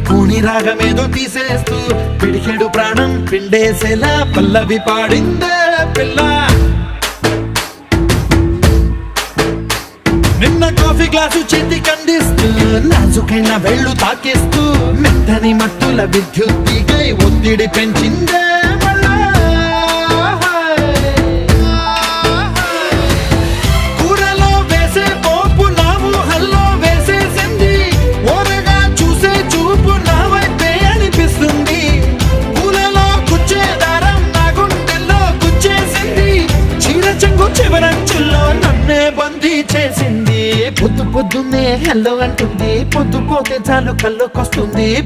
పూని రాగమేదో తీసేస్తూ పిడికెడు ప్రాణం పిండేసేలా పల్లవి పాడిందే పిల్ల. నిన్న కాఫీ గ్లాసు చేతి కందిస్తూ నాజుకైన వెళ్ళు తాకేస్తూ మెత్తని మత్తుల విద్యుత్తికై ఒత్తిడి పెంచిందే మళ్ళా. కూరలో వేసే పోపు నా ఊహల్లో వేసేసింది, ఓరగా చూసే చూపు నా వైపే అనిపిస్తుంది. పూలలో గుచ్చే దారం నా గుండెల్లో గుచ్చేసింది, చీర చెంగు చివరంచుల్లో నన్నే బందీ చేసింది. పొద్దు పొద్దున్నే హెల్లో అంటుంది, పొద్దు పోతే చాలు కళ్ళొకొస్తుంది.